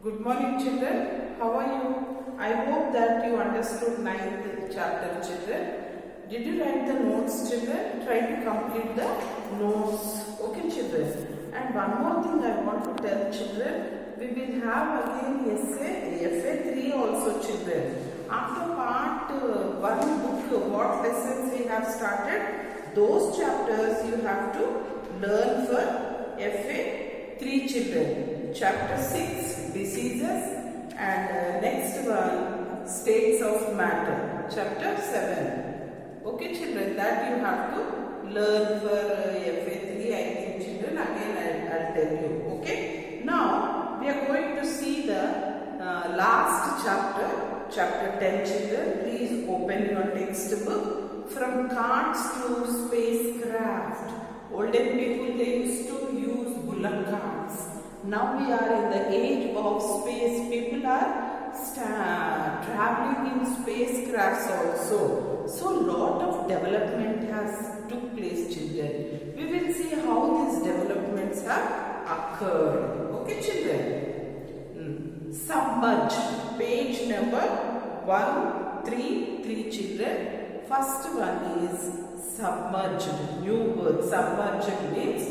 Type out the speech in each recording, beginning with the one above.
Good morning, children. How are you? I hope that you understood ninth chapter, children. Did you write the notes, children? Try to complete the notes. Okay, children. And one more thing I want to tell children. We will have again essay, FA3 also, children. After part 1 book, what lessons we have started, those chapters you have to learn for FA3, children. Chapter 6, diseases, and next one, states of matter. Chapter 7. Okay, children, that you have to learn for FA3, I think, children. Again, I'll tell you. Okay. Now, we are going to see the last chapter, chapter 10, children. Please open your textbook. From carts to spacecraft. Olden people, they used to use bullock carts. Now we are in the age of space. People are traveling in spacecrafts also. So lot of development has took place, children. We will see how these developments have occurred. Okay, children. Submerge. Page number 133, children. First one is submerged. New word. Submerged means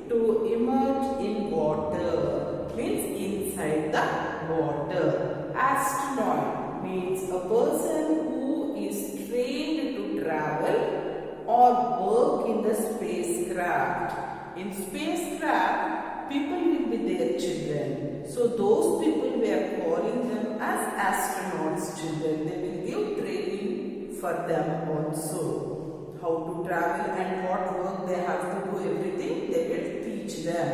to emerge in water, means inside the water. Astronaut means a person who is trained to travel or work in the spacecraft. In spacecraft, people will be their children. So those people, we are calling them as astronauts, children. They will give training for them also. How to travel and what work they have to do, everything they will teach them.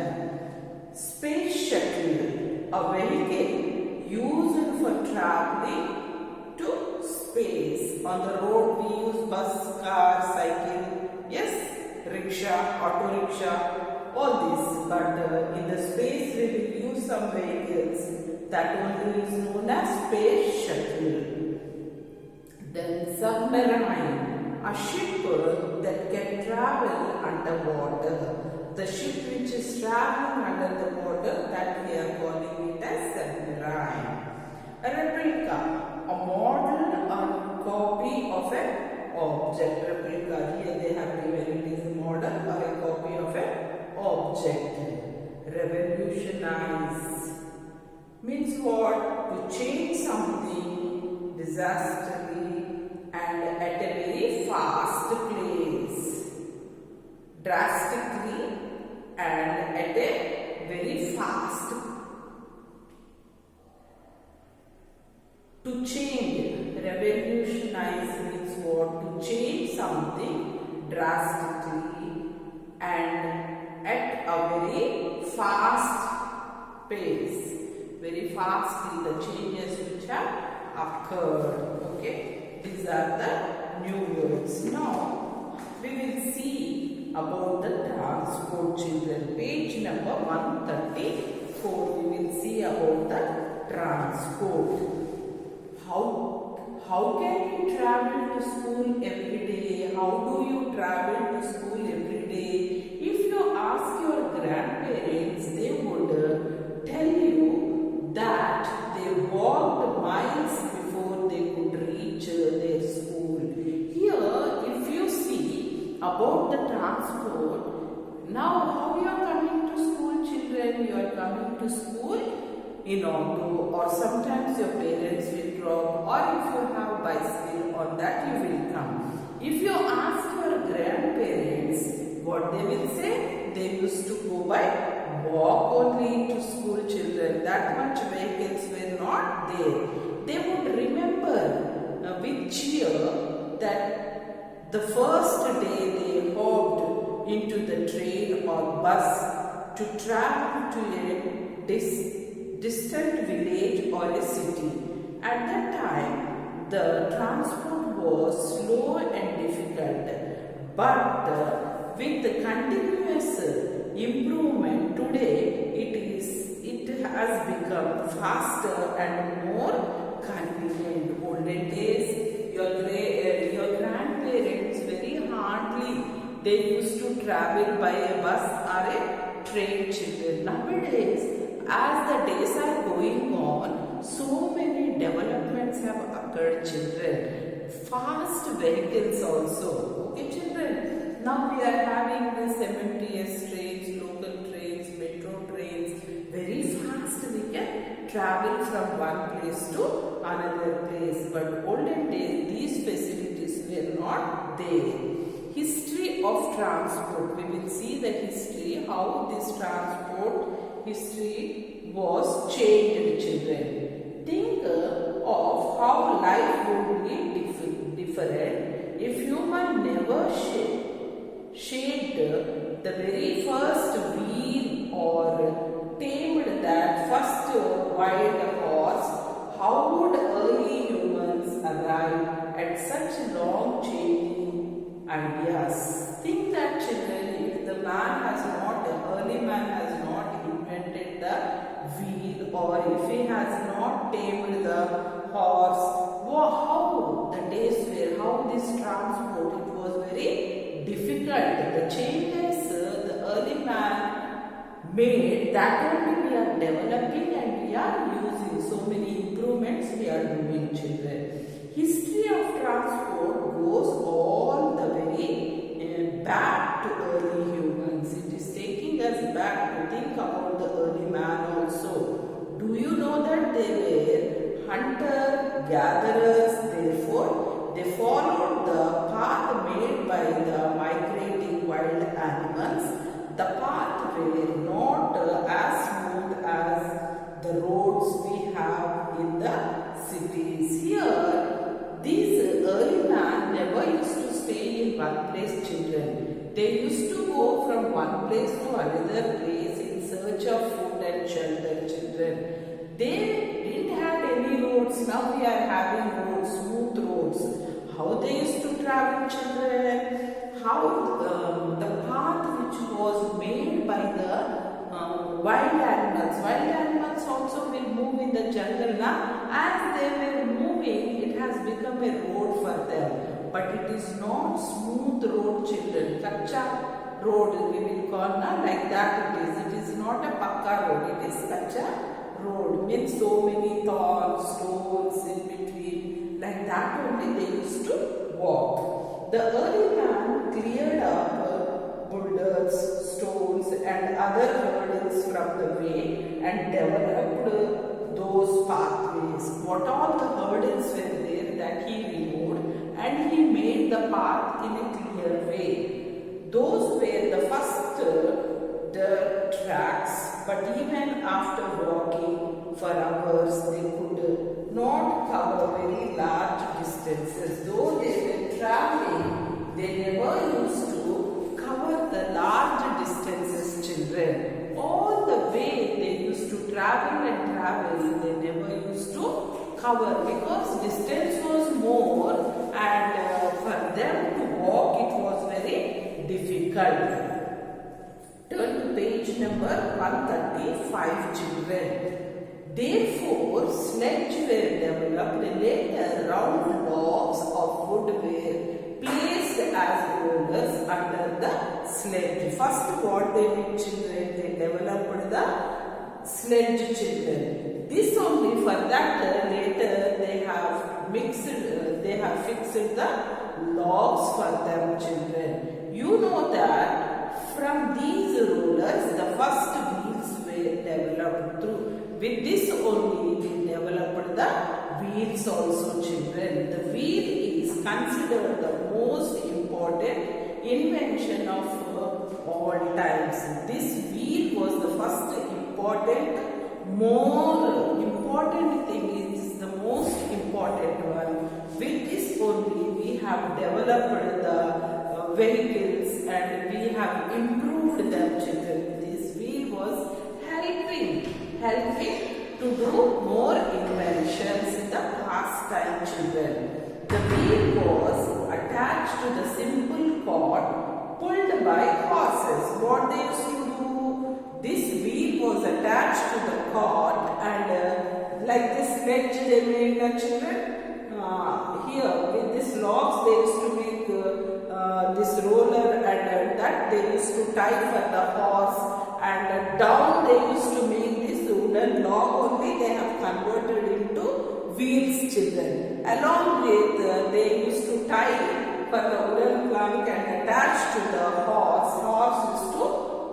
Space shuttle, a vehicle used for traveling to space. On the road we use bus, car, cycle, yes, rickshaw, auto rickshaw, all this. But in the space we will use some vehicles. That only is known as space shuttle. Then submarine. A ship that can travel underwater. The ship which is traveling under the water, that we are calling it as submarine. A replica, a model or copy of an object. Replica, here they have given it is a model or a copy of an object. Revolutionize means what? To change something disastrously and at a very fast pace, drastically and at a very fast. To change, revolutionize means what? To change something drastically and at a very fast pace. Very fastly the changes which have occurred. Okay. These are the new words. Now, we will see about the transport, children. Page number 134. We will see about the transport. How can you travel to school every day? How do you travel to school every day? If you ask your grandparents, they would tell you that they walked miles before they could reach their school. Here, if you see about the transport, now how you are coming to school, children? You are coming to school in auto, or sometimes your parents will drop, or if you have bicycle, on that you will come. If you ask your grandparents, what they will say? They used to go by walk only to school, children. That much vehicles were not there. They would remember with cheer that the first day they hopped into the train or bus to travel to a distant village or a city. At that time, the transport was slow and difficult. But with the continuous improvement today, it has become faster and more convenient. Olden days, your grandparents very hardly they used to travel by a bus or a train, children. Nowadays, as the days are going on, developments have occurred, children. Fast vehicles also. Okay, children. Now we are having this MMTS trains, local trains, metro trains. Very fast we can travel from one place to another place. But olden days, these facilities were not there. History of transport. We will see the history, how this transport history was changed, children. Think of how life would be different if human never shaped the very first wheel or tamed that first wild horse. How would early humans arrive at such long changing ideas? Think that, children, if the early man has not invented the wheel, or if he has not tamed the horse, how the days were, how this transport, it was very difficult. The changes the early man made, that only we are developing and we are using. So many improvements we are doing, children. History of transport goes all the way back to early humans. It is taking us back to think about the early man also. Do you know that they were hunter-gatherers? Therefore, they followed the path made by the migrating wild animals. The path were not as smooth as the roads we have in the cities. Here, these early man never used to stay in one place, children. They used to go from one place to another place in search of food and shelter, children. They didn't have any roads. Now we are having roads, smooth roads. How they used to travel, children? How the path which was made by the wild animals. Wild animals also will move in the jungle now. As they were moving, it has become a road for them. But it is not smooth road, children. Kacha road we will call now, like that it is. It is not a pakka road. It is kacha road. Means so many thorns, stones in between. Like that only they used to walk. The early man cleared up boulders, stones and other hurdles from the way and developed those pathways. What all the hurdles were there that he removed, and he made the path in a clear way. Those were the first dirt tracks, but even after walking for hours, they could not cover very large distances. Though they were traveling, they never used to cover the large distances, children. All the way they used to travel and travel, they never used to cover because distance was more, and for them to walk it was very difficult. Turn to page number 135, children. Therefore, sledge were developed. Later, round logs of wood were placed as rollers under the sledge. First, what they did, children? They developed the sledge, children. This only for that later they have fixed the logs for them, children. You know that from these rollers the first wheels were developed through. With this only we developed the wheels also, children. The wheel is considered the most important invention of all times. This wheel was the first more important thing, is the most important one. With this only we have developed the vehicles and we have improved them, children. This wheel was helping to do more inventions in the past time, children. The wheel was attached to the simple cord pulled by horses. What they used to do? This wheel was attached to the cord, and like this sledge they made, the children. Here with this logs they used to make this roller, and that they used to tie for the horse, and down they used to make this wooden log only they have converted into wheels, children. Along with they used to tie for the wooden plank and attach to the horse. Horse used to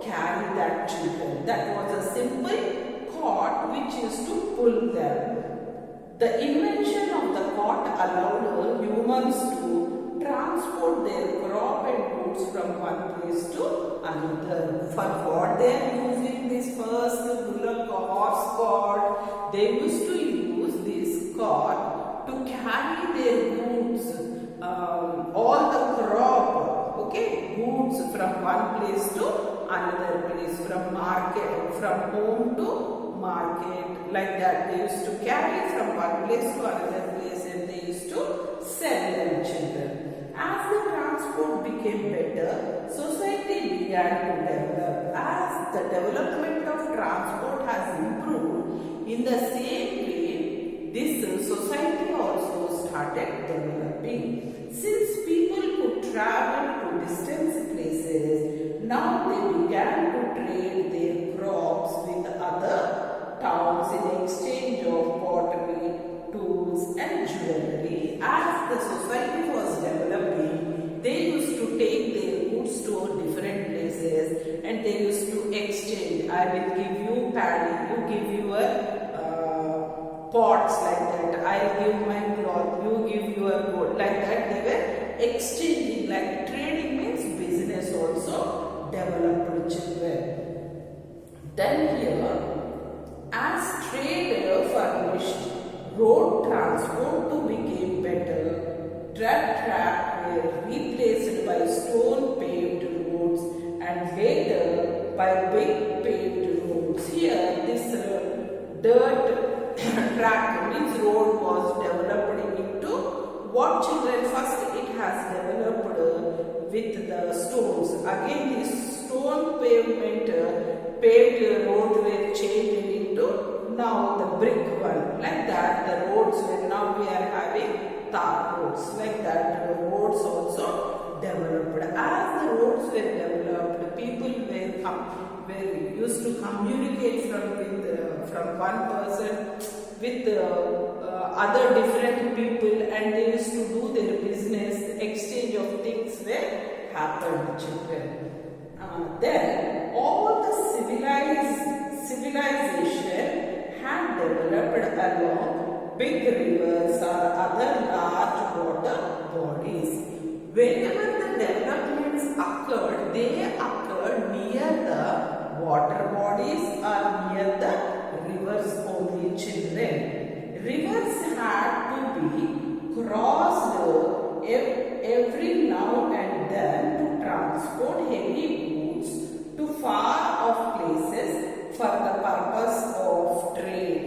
carry that, children. That was a simple cart which used to pull them. The invention of the cart allowed humans to transport their crop and goods from one place to another. For what they are using this first bullock or horse cart? They used to use this cart to carry their goods, all the crop, okay, goods from one place to another place, from market, from home to market, like that. They used to carry from one place to another place and they used to sell them, children. As the transport became better, society began to develop. As the development of transport has improved, in the same way, this society also started developing. Since people could travel to distant places, now they began to trade their crops with other towns in exchange of pottery, tools and jewelry. As the society was developing, they used to take their goods to different places and they used to exchange. I will give you paddy, you give your pots, like that. I'll give my cloth, you give your gold, like that. They were exchanging, like trading means business also developed, children. Then here, as trade furnished road transport to become better, dirt track were replaced by stone paved roads and later by big paved roads. Here this dirt track means road was developed into what, children? First it has developed with the stones. Again this stone pavement paved roads were changed into now the brick one, like that. The roads were, now we are having tar roads, like that. The roads also developed. As the roads were developed, people were used to communicate from one person with other different people, and they used to do their business. Exchange of things were happened, children. Then all the civilization had developed along big rivers or other large water bodies. Whenever the developments occurred, they occurred near the water bodies or near the rivers only, children. Rivers had to be crossed every now and then to transport heavy goods to far off places for the purpose of trade.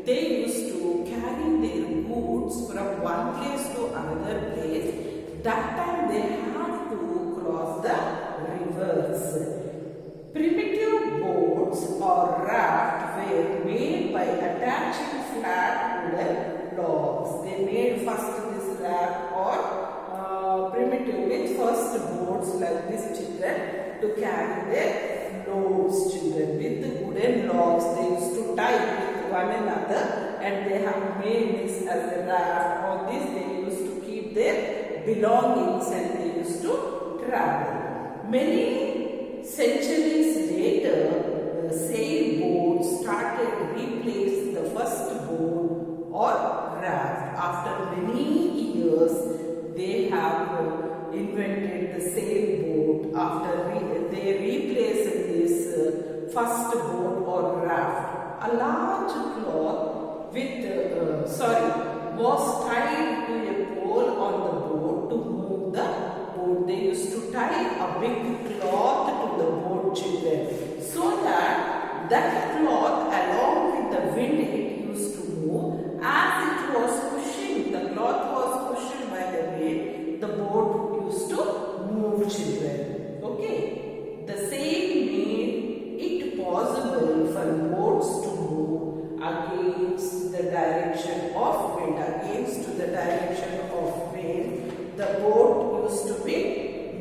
They used to carry their goods from one place to another place. That time they had to cross the rivers. Primitive boats or raft were made by attaching flat wooden logs. They made first this raft or primitive means first boats like this, children, to carry their loads, children. With the wooden logs they used to tie with one another and they have made this as a raft. On this they used to keep their belongings and they used to travel. Many centuries later, the sailboats started replacing the first boat or raft. After many years, they have invented the sailboat. After they replaced this first boat or raft, a large cloth was tied to a pole on the boat to move the boat. They used to tie a big cloth to the boat, children, so that cloth along with the wind it used to move. As it was pushing, the cloth was pushed by the wind, the boat used to move, children. Okay, the same made it possible for boats to move against the direction of wind. Against the direction of wind, the boat used to be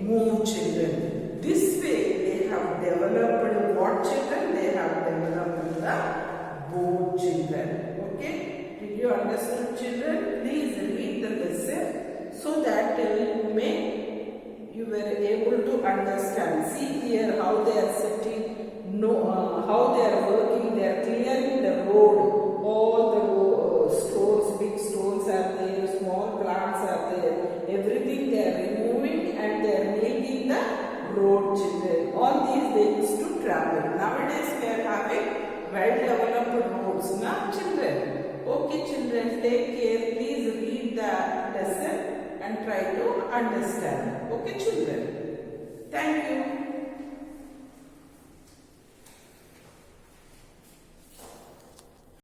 moved, children. This way they have developed what, children? They have developed the boat, children. Okay, did you you understood, children? Please read the lesson so that you were able to understand. See here how they are setting, how they are working. They are clearing the road. All the stones, big stones are there, small plants are there. Everything they are removing and they are making the road, children. On these they used to travel. Nowadays we are having well-developed roads. Now children. Okay children, take care. Please read the lesson and try to understand. Okay children. Thank you.